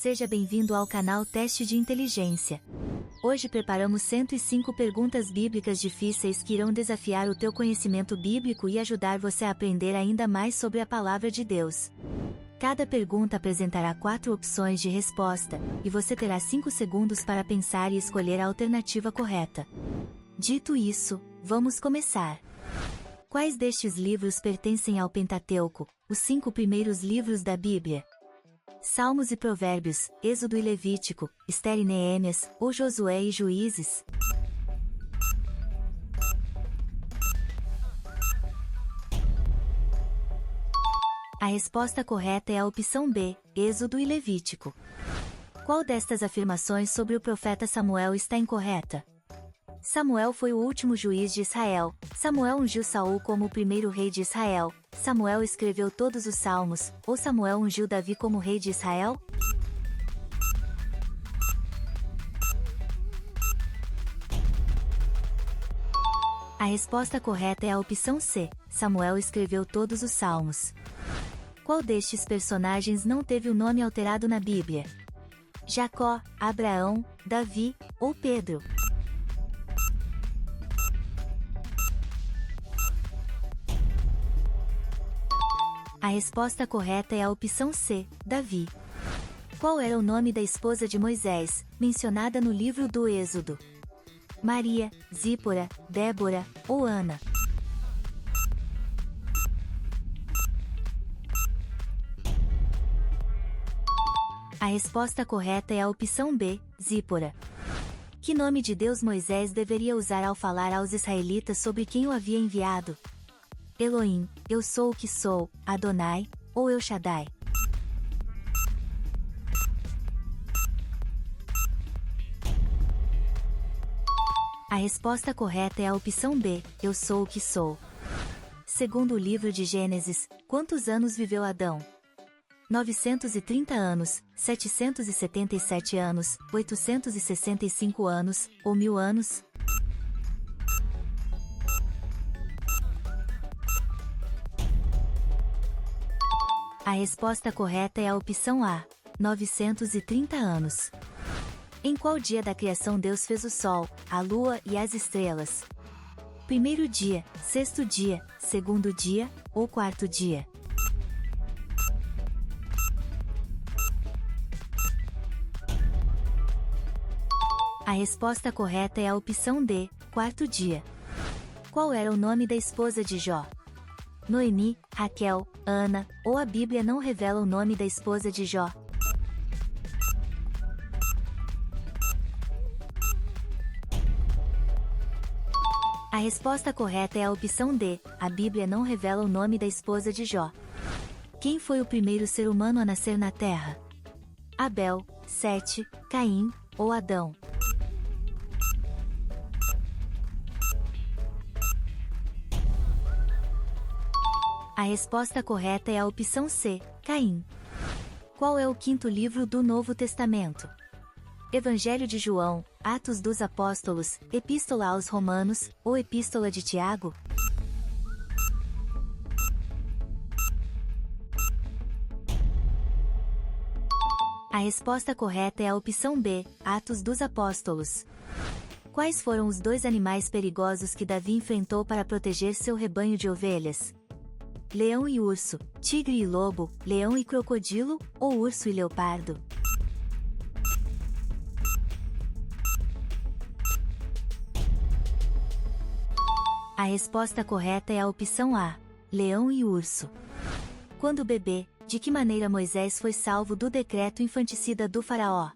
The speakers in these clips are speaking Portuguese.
Seja bem-vindo ao canal Teste de Inteligência. Hoje preparamos 105 perguntas bíblicas difíceis que irão desafiar o teu conhecimento bíblico e ajudar você a aprender ainda mais sobre a Palavra de Deus. Cada pergunta apresentará 4 opções de resposta, e você terá 5 segundos para pensar e escolher a alternativa correta. Dito isso, vamos começar. Quais destes livros pertencem ao Pentateuco, os 5 primeiros livros da Bíblia? Salmos e Provérbios, Êxodo e Levítico, Ester e Neemias, ou Josué e Juízes? A resposta correta é a opção B, Êxodo e Levítico. Qual destas afirmações sobre o profeta Samuel está incorreta? Samuel foi o último juiz de Israel. Samuel ungiu Saul como o primeiro rei de Israel. Samuel escreveu todos os salmos, ou Samuel ungiu Davi como rei de Israel? A resposta correta é a opção C, Samuel escreveu todos os salmos. Qual destes personagens não teve o nome alterado na Bíblia? Jacó, Abraão, Davi, ou Pedro? A resposta correta é a opção C, Davi. Qual era o nome da esposa de Moisés, mencionada no livro do Êxodo? Maria, Zípora, Débora, ou Ana? A resposta correta é a opção B, Zípora. Que nome de Deus Moisés deveria usar ao falar aos israelitas sobre quem o havia enviado? Elohim, eu sou o que sou, Adonai, ou El Shaddai? A resposta correta é a opção B, eu sou o que sou. Segundo o livro de Gênesis, quantos anos viveu Adão? 930 anos, 777 anos, 865 anos, ou 1000 anos? A resposta correta é a opção A, 930 anos. Em qual dia da criação Deus fez o sol, a lua e as estrelas? Primeiro dia, sexto dia, segundo dia, ou quarto dia? A resposta correta é a opção D, quarto dia. Qual era o nome da esposa de Jó? Noemi, Raquel, Ana, ou a Bíblia não revela o nome da esposa de Jó? A resposta correta é a opção D, a Bíblia não revela o nome da esposa de Jó. Quem foi o primeiro ser humano a nascer na Terra? Abel, Sete, Caim, ou Adão? A resposta correta é a opção C, Caim. Qual é o quinto livro do Novo Testamento? Evangelho de João, Atos dos Apóstolos, Epístola aos Romanos, ou Epístola de Tiago? A resposta correta é a opção B, Atos dos Apóstolos. Quais foram os 2 animais perigosos que Davi enfrentou para proteger seu rebanho de ovelhas? Leão e urso, tigre e lobo, leão e crocodilo, ou urso e leopardo? A resposta correta é a opção A, leão e urso. Quando bebê, de que maneira Moisés foi salvo do decreto infanticida do faraó?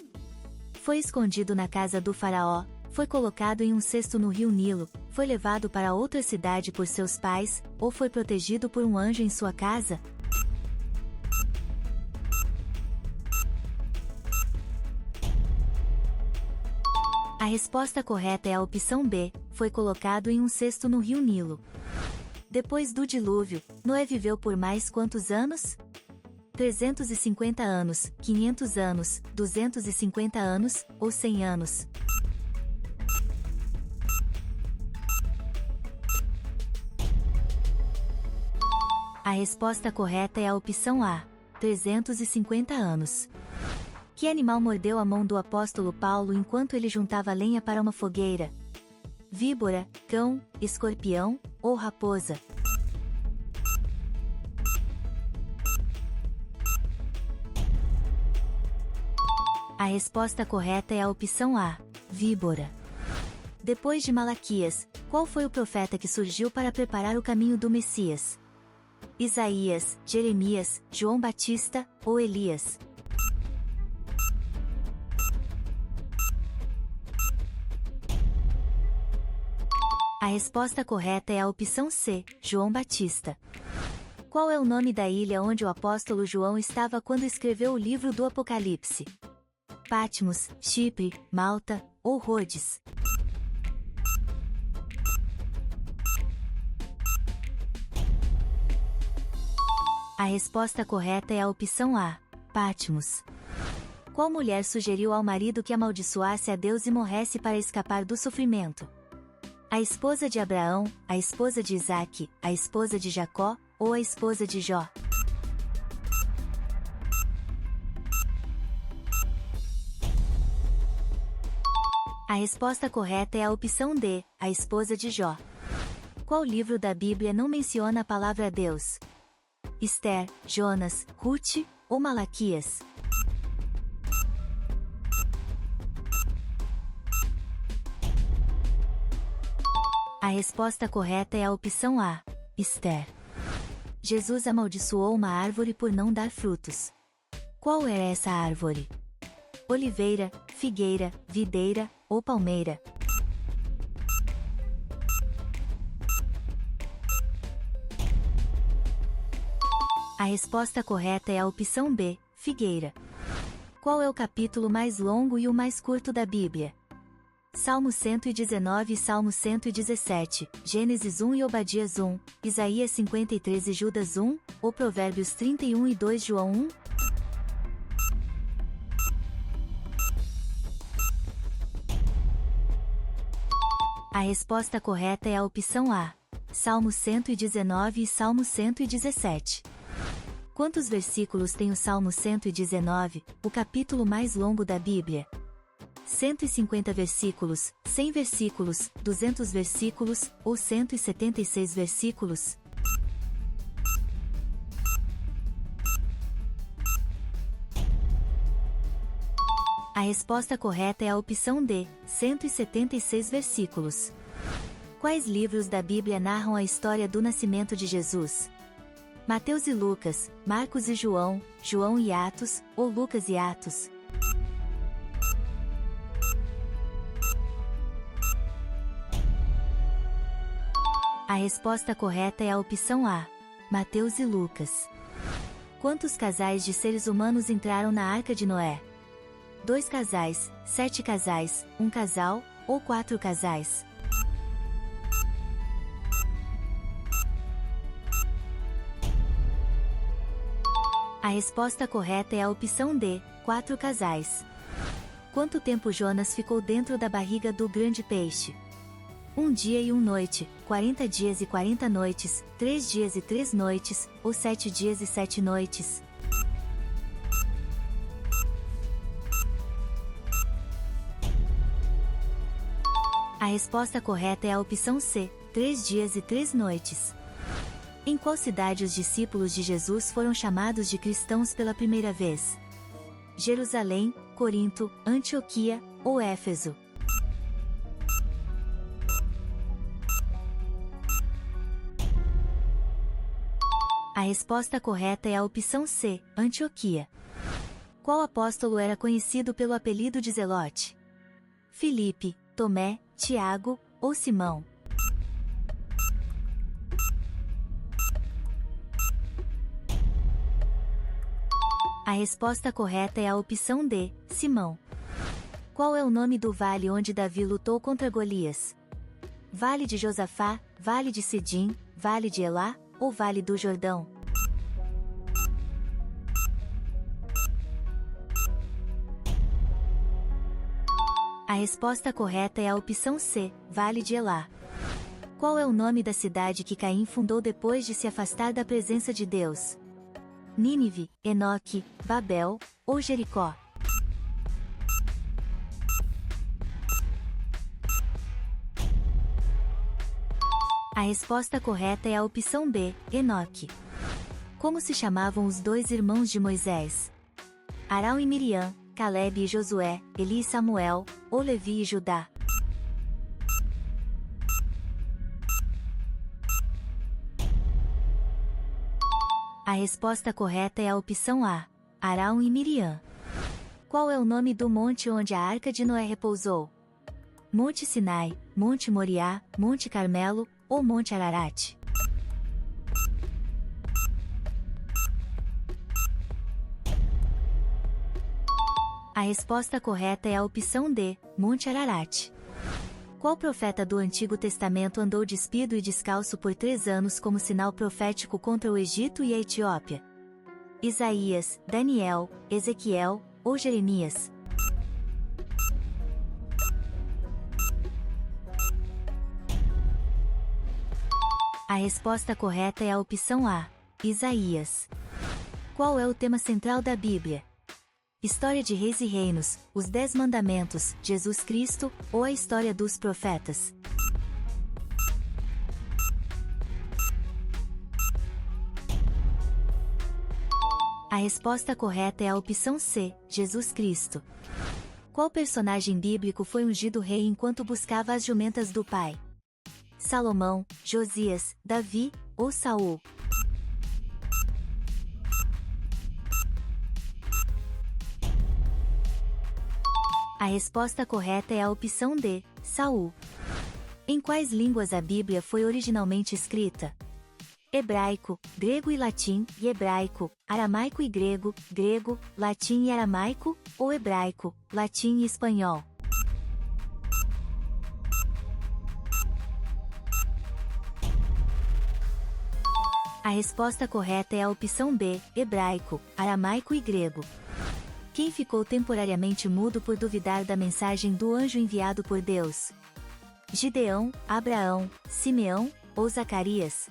Foi escondido na casa do faraó, foi colocado em um cesto no rio Nilo, foi levado para outra cidade por seus pais, ou foi protegido por um anjo em sua casa? A resposta correta é a opção B, foi colocado em um cesto no rio Nilo. Depois do dilúvio, Noé viveu por mais quantos anos? 350 anos, 500 anos, 250 anos, ou 100 anos? A resposta correta é a opção A, 350 anos. Que animal mordeu a mão do apóstolo Paulo enquanto ele juntava lenha para uma fogueira? Víbora, cão, escorpião ou raposa? A resposta correta é a opção A, víbora. Depois de Malaquias, qual foi o profeta que surgiu para preparar o caminho do Messias? Isaías, Jeremias, João Batista ou Elias? A resposta correta é a opção C, João Batista. Qual é o nome da ilha onde o apóstolo João estava quando escreveu o livro do Apocalipse? Patmos, Chipre, Malta ou Rhodes? A resposta correta é a opção A, Patmos. Qual mulher sugeriu ao marido que amaldiçoasse a Deus e morresse para escapar do sofrimento? A esposa de Abraão, a esposa de Isaque, a esposa de Jacó ou a esposa de Jó? A resposta correta é a opção D, a esposa de Jó. Qual livro da Bíblia não menciona a palavra Deus? Esther, Jonas, Ruth ou Malaquias? A resposta correta é a opção A, Esther. Jesus amaldiçoou uma árvore por não dar frutos. Qual era essa árvore? Oliveira, figueira, videira ou palmeira? A resposta correta é a opção B, figueira. Qual é o capítulo mais longo e o mais curto da Bíblia? Salmo 119 e Salmo 117, Gênesis 1 e Obadias 1, Isaías 53 e Judas 1, ou Provérbios 31 e 2 João 1? A resposta correta é a opção A, Salmo 119 e Salmo 117. Quantos versículos tem o Salmo 119, o capítulo mais longo da Bíblia? 150 versículos, 100 versículos, 200 versículos, ou 176 versículos? A resposta correta é a opção D, 176 versículos. Quais livros da Bíblia narram a história do nascimento de Jesus? Mateus e Lucas, Marcos e João, João e Atos, ou Lucas e Atos? A resposta correta é a opção A, Mateus e Lucas. Quantos casais de seres humanos entraram na Arca de Noé? 2 casais, 7 casais, 1 casal, ou 4 casais? A resposta correta é a opção D, 4 casais. Quanto tempo Jonas ficou dentro da barriga do grande peixe? 1 dia e 1 noite, 40 dias e 40 noites, 3 dias e 3 noites, ou 7 dias e 7 noites? A resposta correta é a opção C, 3 dias e 3 noites. Em qual cidade os discípulos de Jesus foram chamados de cristãos pela primeira vez? Jerusalém, Corinto, Antioquia ou Éfeso? A resposta correta é a opção C, Antioquia. Qual apóstolo era conhecido pelo apelido de Zelote? Filipe, Tomé, Tiago ou Simão? A resposta correta é a opção D, Simão. Qual é o nome do vale onde Davi lutou contra Golias? Vale de Josafá, Vale de Sidim, Vale de Elá ou Vale do Jordão? A resposta correta é a opção C, Vale de Elá. Qual é o nome da cidade que Caim fundou depois de se afastar da presença de Deus? Nínive, Enoque, Babel ou Jericó? A resposta correta é a opção B, Enoque. Como se chamavam os dois irmãos de Moisés? Arão e Miriam, Calebe e Josué, Eli e Samuel, ou Levi e Judá? A resposta correta é a opção A, Arão e Miriam. Qual é o nome do monte onde a Arca de Noé repousou? Monte Sinai, Monte Moriá, Monte Carmelo, ou Monte Ararat? A resposta correta é a opção D, Monte Ararat. Qual profeta do Antigo Testamento andou despido e descalço por 3 anos como sinal profético contra o Egito e a Etiópia? Isaías, Daniel, Ezequiel, ou Jeremias? A resposta correta é a opção A, Isaías. Qual é o tema central da Bíblia? História de Reis e Reinos, os 10 Mandamentos, Jesus Cristo, ou a história dos profetas? A resposta correta é a opção C, Jesus Cristo. Qual personagem bíblico foi ungido rei enquanto buscava as jumentas do pai? Salomão, Josias, Davi, ou Saul? A resposta correta é a opção D, Saul. Em quais línguas a Bíblia foi originalmente escrita? Hebraico, grego e latim, e hebraico, aramaico e grego, grego, latim e aramaico, ou hebraico, latim e espanhol? A resposta correta é a opção B, hebraico, aramaico e grego. Quem ficou temporariamente mudo por duvidar da mensagem do anjo enviado por Deus? Gideão, Abraão, Simeão, ou Zacarias?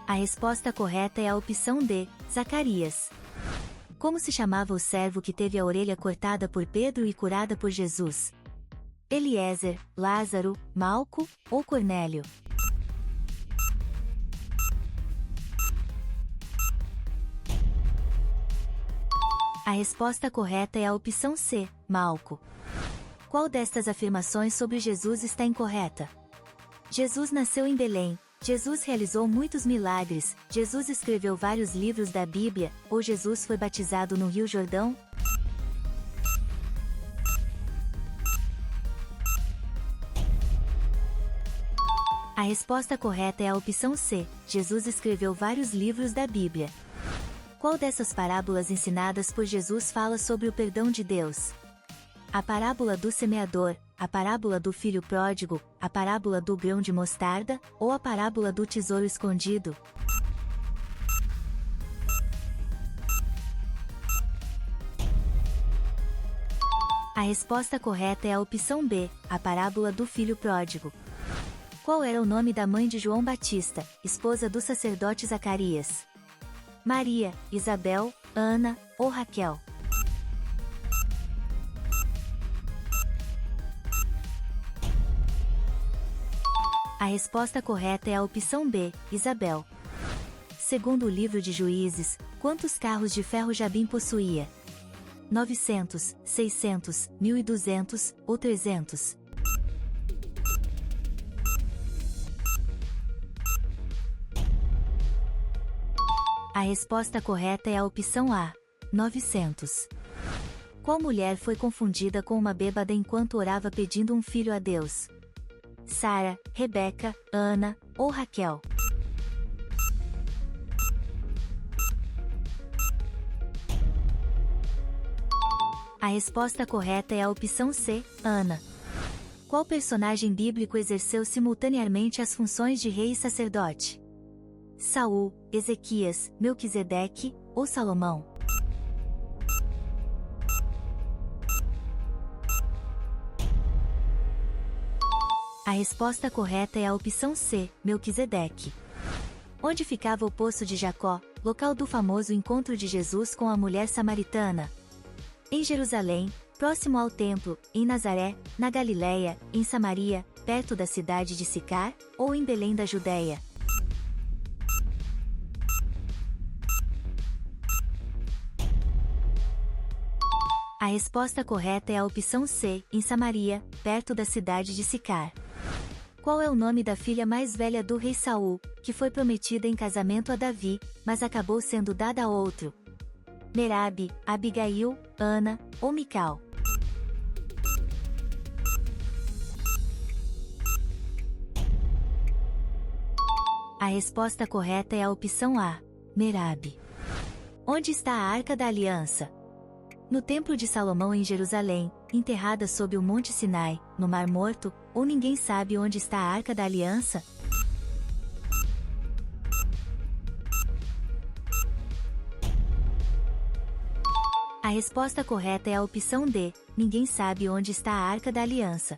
A resposta correta é a opção D, Zacarias. Como se chamava o servo que teve a orelha cortada por Pedro e curada por Jesus? Eliezer, Lázaro, Malco, ou Cornélio? A resposta correta é a opção C, Malco. Qual destas afirmações sobre Jesus está incorreta? Jesus nasceu em Belém, Jesus realizou muitos milagres, Jesus escreveu vários livros da Bíblia, ou Jesus foi batizado no Rio Jordão? A resposta correta é a opção C, Jesus escreveu vários livros da Bíblia. Qual dessas parábolas ensinadas por Jesus fala sobre o perdão de Deus? A parábola do semeador, a parábola do filho pródigo, a parábola do grão de mostarda, ou a parábola do tesouro escondido? A resposta correta é a opção B, a parábola do filho pródigo. Qual era o nome da mãe de João Batista, esposa do sacerdote Zacarias? Maria, Isabel, Ana, ou Raquel? A resposta correta é a opção B, Isabel. Segundo o livro de Juízes, quantos carros de ferro Jabim possuía? 900, 600, 1.200, ou 300? A resposta correta é a opção A, 900. Qual mulher foi confundida com uma bêbada enquanto orava pedindo um filho a Deus? Sara, Rebeca, Ana, ou Raquel? A resposta correta é a opção C, Ana. Qual personagem bíblico exerceu simultaneamente as funções de rei e sacerdote? Saul, Ezequias, Melquisedeque, ou Salomão? A resposta correta é a opção C, Melquisedeque. Onde ficava o poço de Jacó, local do famoso encontro de Jesus com a mulher samaritana? Em Jerusalém, Próximo ao templo, em Nazaré, na Galiléia, em Samaria, perto da cidade de Sicar, ou em Belém da Judéia? A resposta correta é a opção C, em Samaria, perto da cidade de Sicar. Qual é o nome da filha mais velha do rei Saul, que foi prometida em casamento a Davi, mas acabou sendo dada a outro? Merabe, Abigail, Ana ou Mical? A resposta correta é a opção A, Merabe. Onde está a Arca da Aliança? No Templo de Salomão em Jerusalém, enterrada sob o Monte Sinai, no Mar Morto, ou ninguém sabe onde está a Arca da Aliança? A resposta correta é a opção D, ninguém sabe onde está a Arca da Aliança.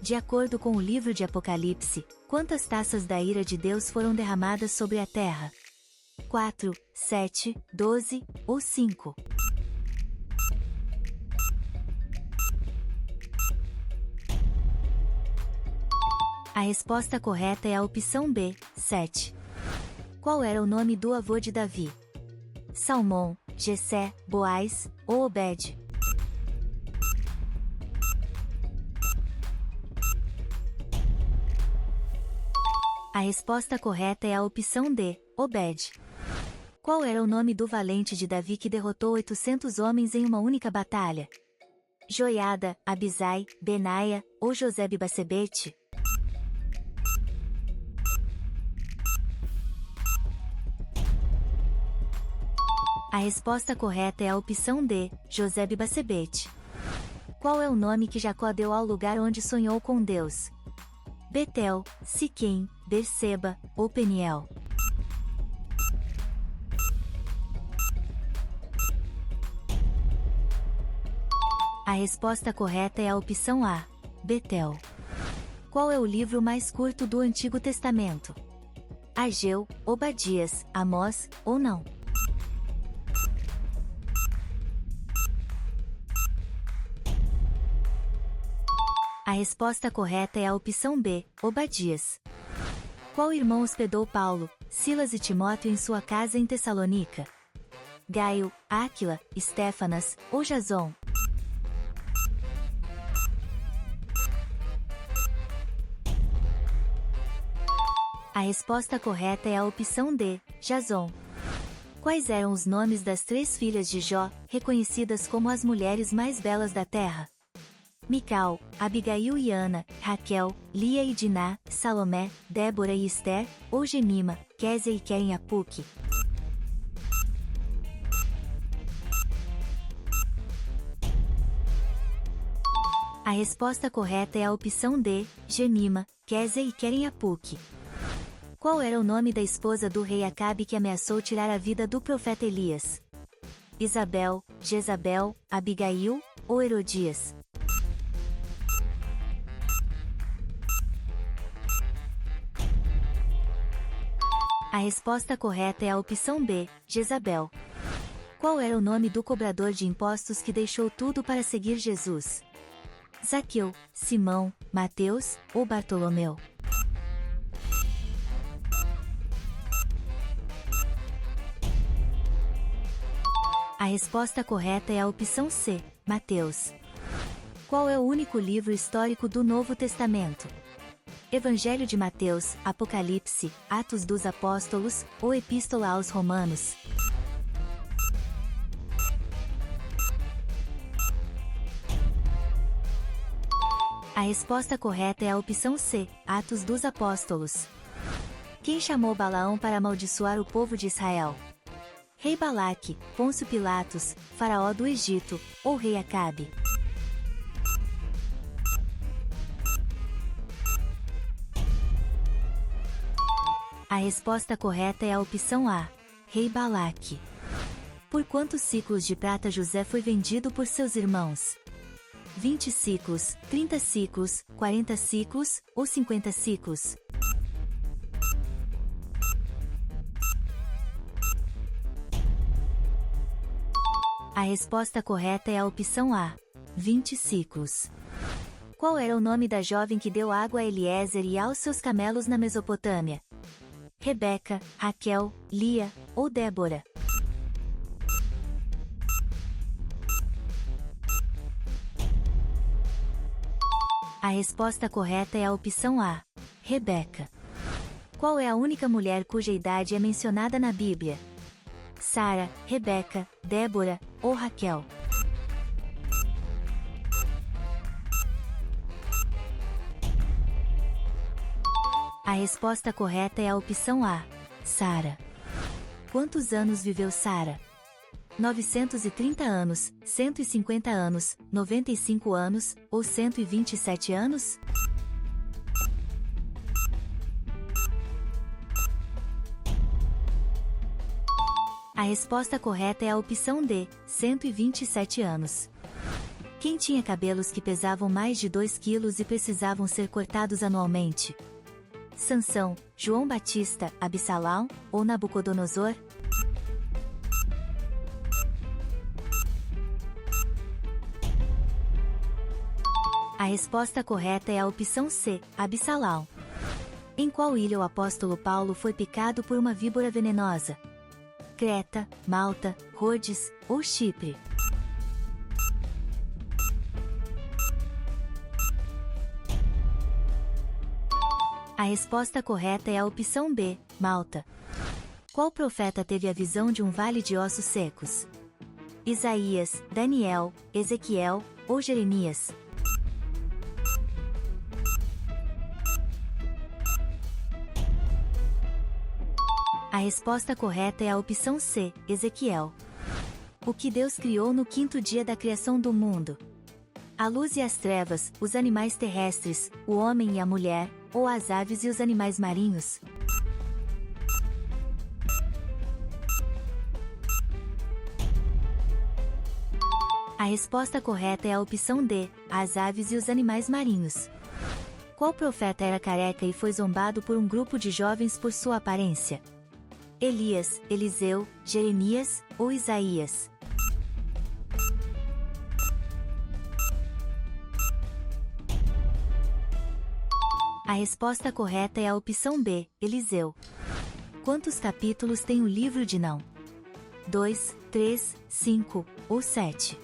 De acordo com o livro de Apocalipse, quantas taças da ira de Deus foram derramadas sobre a terra? 4, 7, 12 ou 5? A resposta correta é a opção B, 7. Qual era o nome do avô de Davi? Salmão, Jessé, Boaz ou Obed? A resposta correta é a opção D, Obed. Qual era o nome do valente de Davi que derrotou 800 homens em uma única batalha? Joiada, Abisai, Benaia ou Josebe-Basebete? A resposta correta é a opção D, Josebe-Basebete. Qual é o nome que Jacó deu ao lugar onde sonhou com Deus? Betel, Siquém, Berseba ou Peniel? A resposta correta é a opção A, Betel. Qual é o livro mais curto do Antigo Testamento? Ageu, Obadias, Amós ou não? A resposta correta é a opção B, Obadias. Qual irmão hospedou Paulo, Silas e Timóteo em sua casa em Tessalônica? Gaio, Áquila, Estéfanas ou Jason? A resposta correta é a opção D, Jason. Quais eram os nomes das 3 filhas de Jó, reconhecidas como as mulheres mais belas da terra? Mical, Abigail e Ana, Raquel, Lia e Diná, Salomé, Débora e Esther, ou Gemima, Késia e Querem Apuque? A resposta correta é a opção D, Gemima, Késia e Querem Apuque. Qual era o nome da esposa do rei Acabe que ameaçou tirar a vida do profeta Elias? Isabel, Jezabel, Abigail ou Herodias? A resposta correta é a opção B, Jezabel. Qual era o nome do cobrador de impostos que deixou tudo para seguir Jesus? Zaqueu, Simão, Mateus ou Bartolomeu? A resposta correta é a opção C, Mateus. Qual é o único livro histórico do Novo Testamento? Evangelho de Mateus, Apocalipse, Atos dos Apóstolos ou Epístola aos Romanos? A resposta correta é a opção C, Atos dos Apóstolos. Quem chamou Balaão para amaldiçoar o povo de Israel? Rei Balaque, Pôncio Pilatos, faraó do Egito, ou rei Acabe? A resposta correta é a opção A, rei Balaque. Por quantos ciclos de prata José foi vendido por seus irmãos? 20 ciclos, 30 ciclos, 40 ciclos ou 50 ciclos? A resposta correta é a opção A, 20 ciclos. Qual era o nome da jovem que deu água a Eliezer e aos seus camelos na Mesopotâmia? Rebeca, Raquel, Lia ou Débora? A resposta correta é a opção A. Rebeca. Qual é a única mulher cuja idade é mencionada na Bíblia? Sara, Rebeca, Débora ou Raquel? A resposta correta é a opção A. Sara. Quantos anos viveu Sara? 930 anos, 150 anos, 95 anos ou 127 anos? A resposta correta é a opção D, 127 anos. Quem tinha cabelos que pesavam mais de 2 quilos e precisavam ser cortados anualmente? Sansão, João Batista, Absalão ou Nabucodonosor? A resposta correta é a opção C, Absalão. Em qual ilha o apóstolo Paulo foi picado por uma víbora venenosa? Creta, Malta, Rhodes ou Chipre? A resposta correta é a opção B, Malta. Qual profeta teve a visão de um vale de ossos secos? Isaías, Daniel, Ezequiel ou Jeremias? A resposta correta é a opção C, Ezequiel. O que Deus criou no quinto dia da criação do mundo? A luz e as trevas, os animais terrestres, o homem e a mulher, ou as aves e os animais marinhos? A resposta correta é a opção D, as aves e os animais marinhos. Qual profeta era careca e foi zombado por um grupo de jovens por sua aparência? Elias, Eliseu, Jeremias ou Isaías? A resposta correta é a opção B, Eliseu. Quantos capítulos tem o livro de Não? 2, 3, 5 ou 7?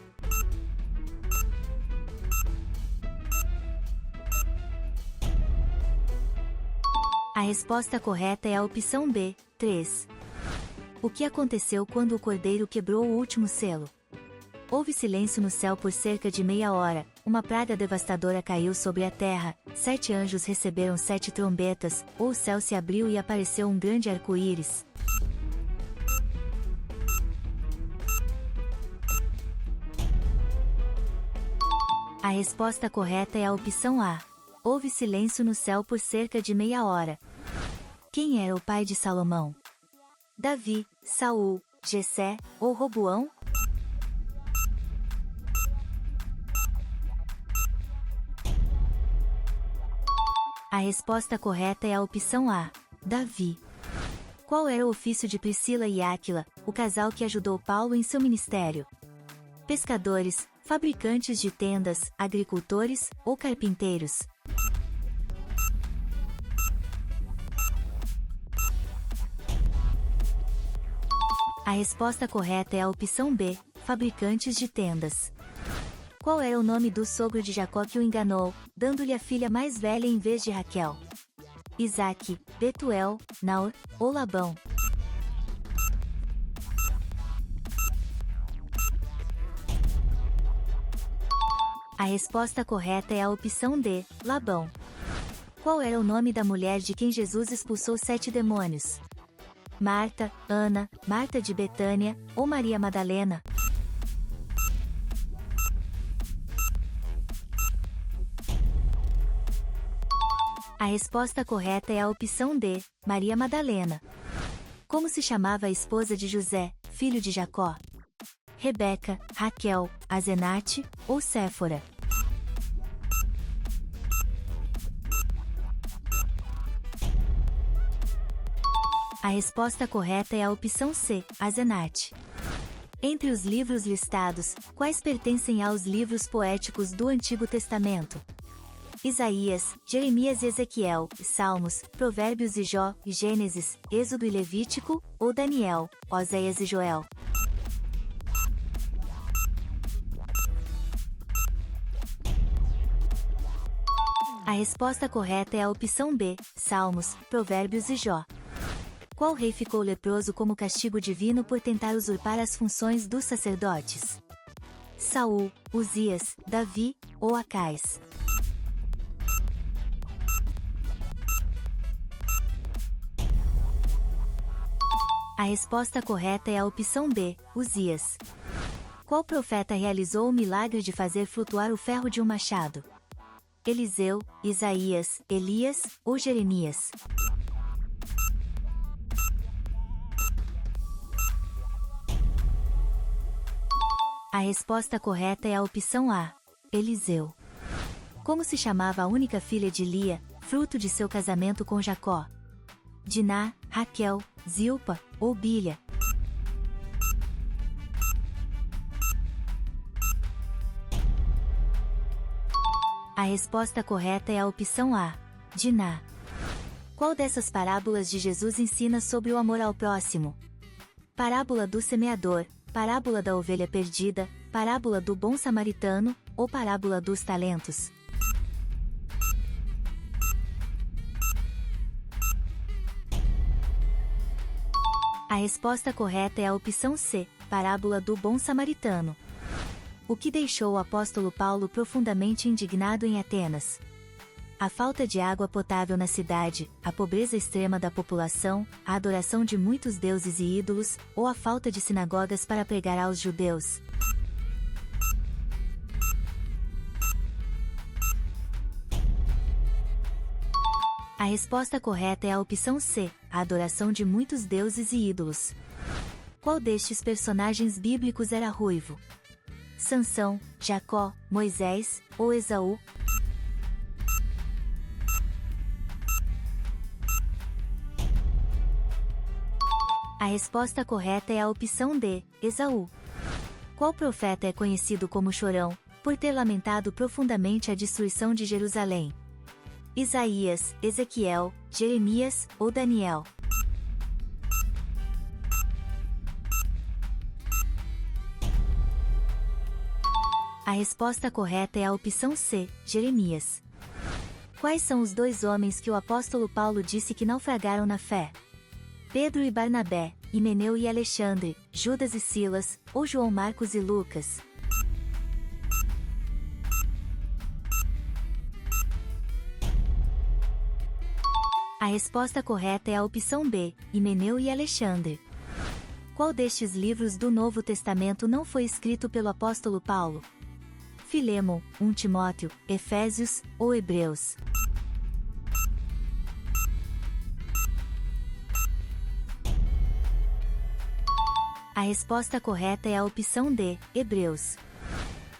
A resposta correta é a opção B, 3. O que aconteceu quando o cordeiro quebrou o último selo? Houve silêncio no céu por cerca de meia hora, uma praga devastadora caiu sobre a terra, 7 anjos receberam 7 trombetas, ou o céu se abriu e apareceu um grande arco-íris? A resposta correta é a opção A. Houve silêncio no céu por cerca de meia hora. Quem era o pai de Salomão? Davi, Saul, Jessé ou Roboão? A resposta correta é a opção A, Davi. Qual era o ofício de Priscila e Áquila, o casal que ajudou Paulo em seu ministério? Pescadores, fabricantes de tendas, agricultores ou carpinteiros? A resposta correta é a opção B, fabricantes de tendas. Qual era o nome do sogro de Jacó que o enganou, dando-lhe a filha mais velha em vez de Raquel? Isaque, Betuel, Naor ou Labão? A resposta correta é a opção D, Labão. Qual era o nome da mulher de quem Jesus expulsou 7 demônios? Marta, Ana, Marta de Betânia ou Maria Madalena? A resposta correta é a opção D, Maria Madalena. Como se chamava a esposa de José, filho de Jacó? Rebeca, Raquel, Azenate ou Séfora? A resposta correta é a opção C, Azenate. Entre os livros listados, quais pertencem aos livros poéticos do Antigo Testamento? Isaías, Jeremias e Ezequiel, Salmos, Provérbios e Jó, Gênesis, Êxodo e Levítico, ou Daniel, Oséias e Joel? A resposta correta é a opção B, Salmos, Provérbios e Jó. Qual rei ficou leproso como castigo divino por tentar usurpar as funções dos sacerdotes? Saul, Uzias, Davi, ou Acais? A resposta correta é a opção B, Uzias. Qual profeta realizou o milagre de fazer flutuar o ferro de um machado? Eliseu, Isaías, Elias, ou Jeremias? A resposta correta é a opção A, Eliseu. Como se chamava a única filha de Lia, fruto de seu casamento com Jacó? Diná, Raquel, Zilpa, ou Bilha? A resposta correta é a opção A, Diná. Qual dessas parábolas de Jesus ensina sobre o amor ao próximo? Parábola do semeador, parábola da ovelha perdida, parábola do bom samaritano, ou parábola dos talentos? A resposta correta é a opção C, parábola do bom samaritano. O que deixou o apóstolo Paulo profundamente indignado em Atenas? A falta de água potável na cidade, a pobreza extrema da população, a adoração de muitos deuses e ídolos, ou a falta de sinagogas para pregar aos judeus? A resposta correta é a opção C, a adoração de muitos deuses e ídolos. Qual destes personagens bíblicos era ruivo? Sansão, Jacó, Moisés, ou Esaú? A resposta correta é a opção D, Esaú. Qual profeta é conhecido como Chorão, por ter lamentado profundamente a destruição de Jerusalém? Isaías, Ezequiel, Jeremias, ou Daniel? A resposta correta é a opção C, Jeremias. Quais são os dois homens que o apóstolo Paulo disse que naufragaram na fé? Pedro e Barnabé, Himeneu e Alexandre, Judas e Silas, ou João Marcos e Lucas? A resposta correta é a opção B, Himeneu e Alexandre. Qual destes livros do Novo Testamento não foi escrito pelo apóstolo Paulo? Filemon, 1 Timóteo, Efésios, ou Hebreus? A resposta correta é a opção D, Hebreus.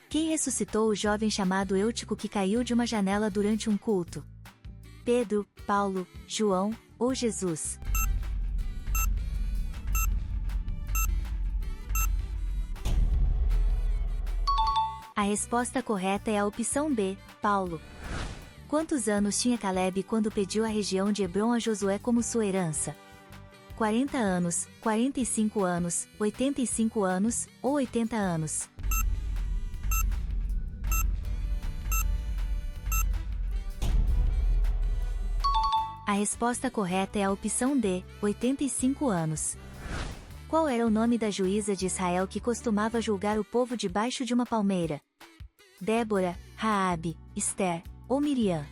Quem ressuscitou o jovem chamado Eutico que caiu de uma janela durante um culto? Pedro, Paulo, João, ou Jesus? A resposta correta é a opção B, Paulo. Quantos anos tinha Calebe quando pediu a região de Hebrom a Josué como sua herança? 40 anos, 45 anos, 85 anos, ou 80 anos? A resposta correta é a opção D, 85 anos. Qual era o nome da juíza de Israel que costumava julgar o povo debaixo de uma palmeira? Débora, Raabe, Esther, ou Miriam?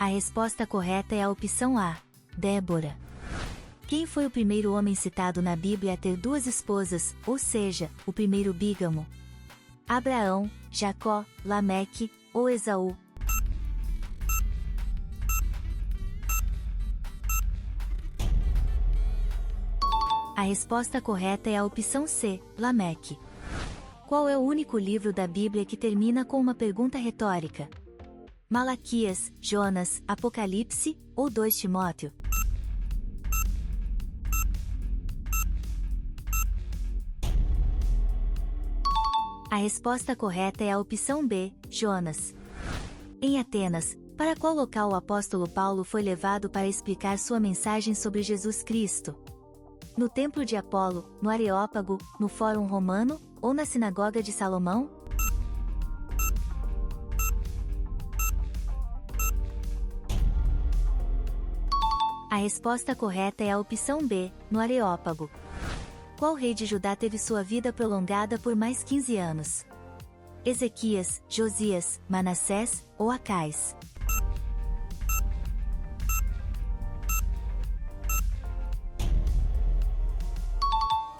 A resposta correta é a opção A, Débora. Quem foi o primeiro homem citado na Bíblia a ter duas esposas, ou seja, o primeiro bígamo? Abraão, Jacó, Lameque, ou Esaú? A resposta correta é a opção C, Lameque. Qual é o único livro da Bíblia que termina com uma pergunta retórica? Malaquias, Jonas, Apocalipse ou 2 Timóteo? A resposta correta é a opção B, Jonas. Em Atenas, para qual local o apóstolo Paulo foi levado para explicar sua mensagem sobre Jesus Cristo? No Templo de Apolo, no Areópago, no Fórum Romano, ou na Sinagoga de Salomão? A resposta correta é a opção B, no Areópago. Qual rei de Judá teve sua vida prolongada por mais 15 anos? Ezequias, Josias, Manassés ou Acais?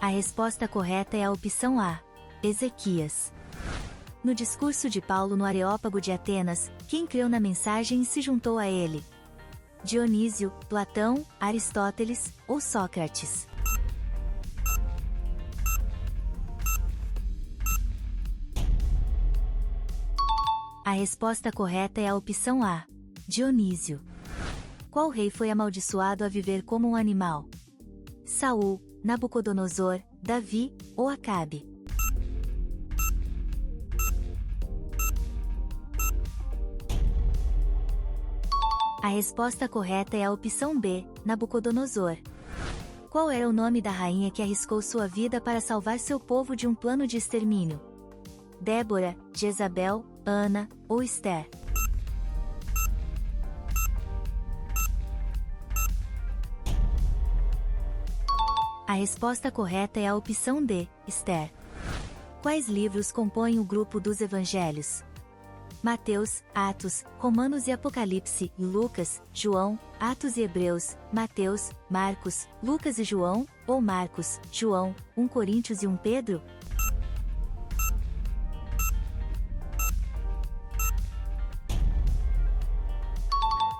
A resposta correta é a opção A, Ezequias. No discurso de Paulo no Areópago de Atenas, quem creu na mensagem e se juntou a ele? Dionísio, Platão, Aristóteles ou Sócrates? A resposta correta é a opção A, Dionísio. Qual rei foi amaldiçoado a viver como um animal? Saul, Nabucodonosor, Davi ou Acabe? A resposta correta é a opção B, Nabucodonosor. Qual era o nome da rainha que arriscou sua vida para salvar seu povo de um plano de extermínio? Débora, Jezabel, Ana ou Esther? A resposta correta é a opção D, Esther. Quais livros compõem o grupo dos Evangelhos? Mateus, Atos, Romanos e Apocalipse, e Lucas, João, Atos e Hebreus, Mateus, Marcos, Lucas e João, ou Marcos, João, 1 Coríntios e 1 Pedro?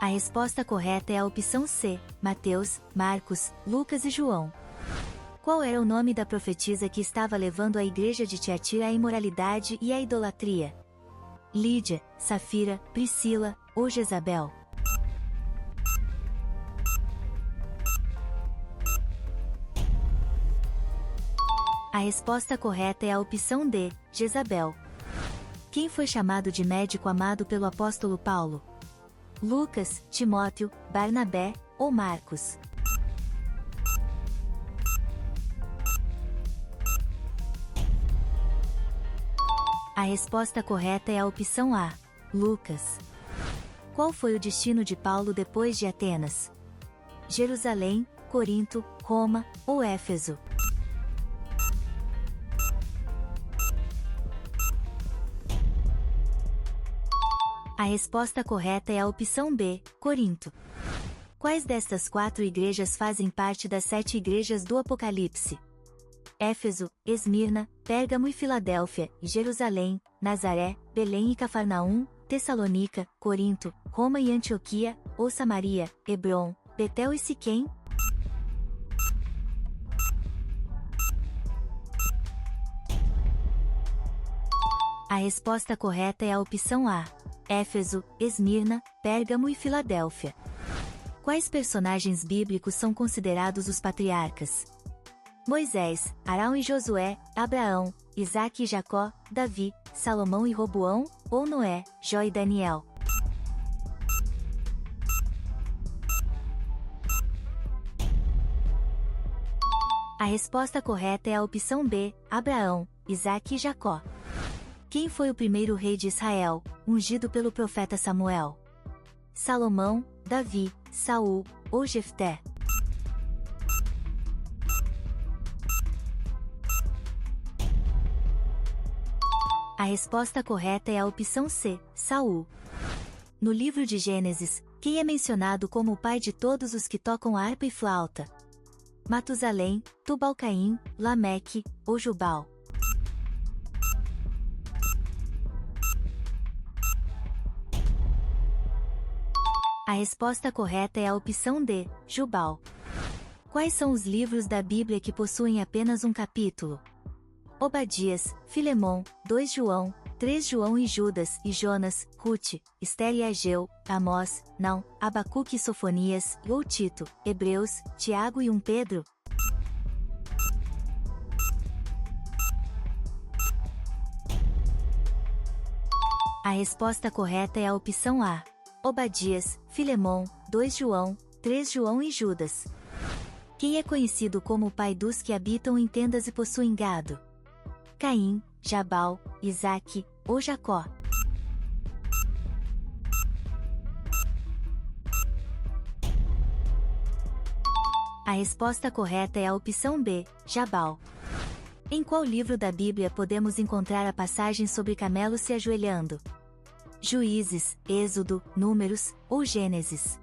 A resposta correta é a opção C, Mateus, Marcos, Lucas e João. Qual era o nome da profetisa que estava levando a igreja de Tiatira à imoralidade e à idolatria? Lídia, Safira, Priscila ou Jezabel? A resposta correta é a opção D, Jezabel. Quem foi chamado de médico amado pelo apóstolo Paulo? Lucas, Timóteo, Barnabé ou Marcos? A resposta correta é a opção A, Lucas. Qual foi o destino de Paulo depois de Atenas? Jerusalém, Corinto, Roma ou Éfeso? A resposta correta é a opção B, Corinto. Quais destas 4 igrejas fazem parte das 7 igrejas do Apocalipse? Éfeso, Esmirna, Pérgamo e Filadélfia, Jerusalém, Nazaré, Belém e Cafarnaum, Tessalônica, Corinto, Roma e Antioquia, ou Samaria, Hebrom, Betel e Siquém? A resposta correta é a opção A, Éfeso, Esmirna, Pérgamo e Filadélfia. Quais personagens bíblicos são considerados os patriarcas? Moisés, Arão e Josué, Abraão, Isaque e Jacó, Davi, Salomão e Roboão, ou Noé, Jó e Daniel? A resposta correta é a opção B, Abraão, Isaque e Jacó. Quem foi o primeiro rei de Israel, ungido pelo profeta Samuel? Salomão, Davi, Saul ou Jefté? A resposta correta é a opção C, Saul. No livro de Gênesis, quem é mencionado como o pai de todos os que tocam harpa e flauta? Matusalém, Tubal-Caim, Lameque ou Jubal? A resposta correta é a opção D, Jubal. Quais são os livros da Bíblia que possuem apenas um capítulo? Obadias, Filemon, 2 João, 3 João e Judas, e Jonas, Rute, Esther e Ageu, Amós, Naum, Abacuque e Sofonias, ou Tito, Hebreus, Tiago e Pedro? A resposta correta é a opção A. Obadias, Filemon, 2 João, 3 João e Judas. Quem é conhecido como o pai dos que habitam em tendas e possuem gado? Caim, Jabal, Isaque ou Jacó? A resposta correta é a opção B, Jabal. Em qual livro da Bíblia podemos encontrar a passagem sobre camelos se ajoelhando? Juízes, Êxodo, Números ou Gênesis?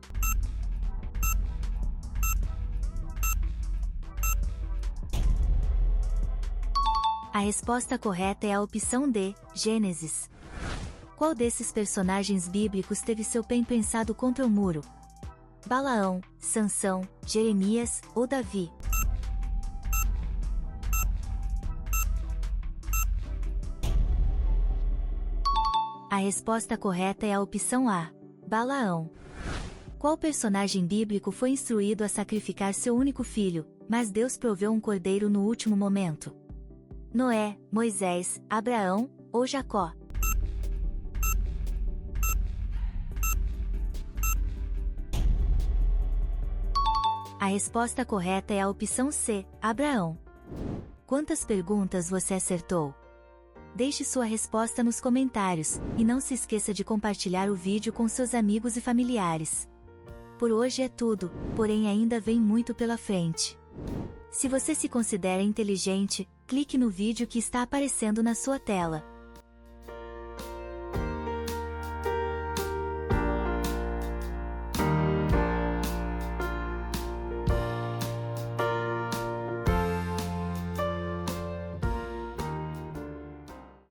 A resposta correta é a opção D, Gênesis. Qual desses personagens bíblicos teve seu pé imprensado contra o muro? Balaão, Sansão, Jeremias ou Davi? A resposta correta é a opção A, Balaão. Qual personagem bíblico foi instruído a sacrificar seu único filho, mas Deus proveu um cordeiro no último momento? Noé, Moisés, Abraão ou Jacó? A resposta correta é a opção C, Abraão. Quantas perguntas você acertou? Deixe sua resposta nos comentários, e não se esqueça de compartilhar o vídeo com seus amigos e familiares. Por hoje é tudo, porém ainda vem muito pela frente. Se você se considera inteligente, clique no vídeo que está aparecendo na sua tela.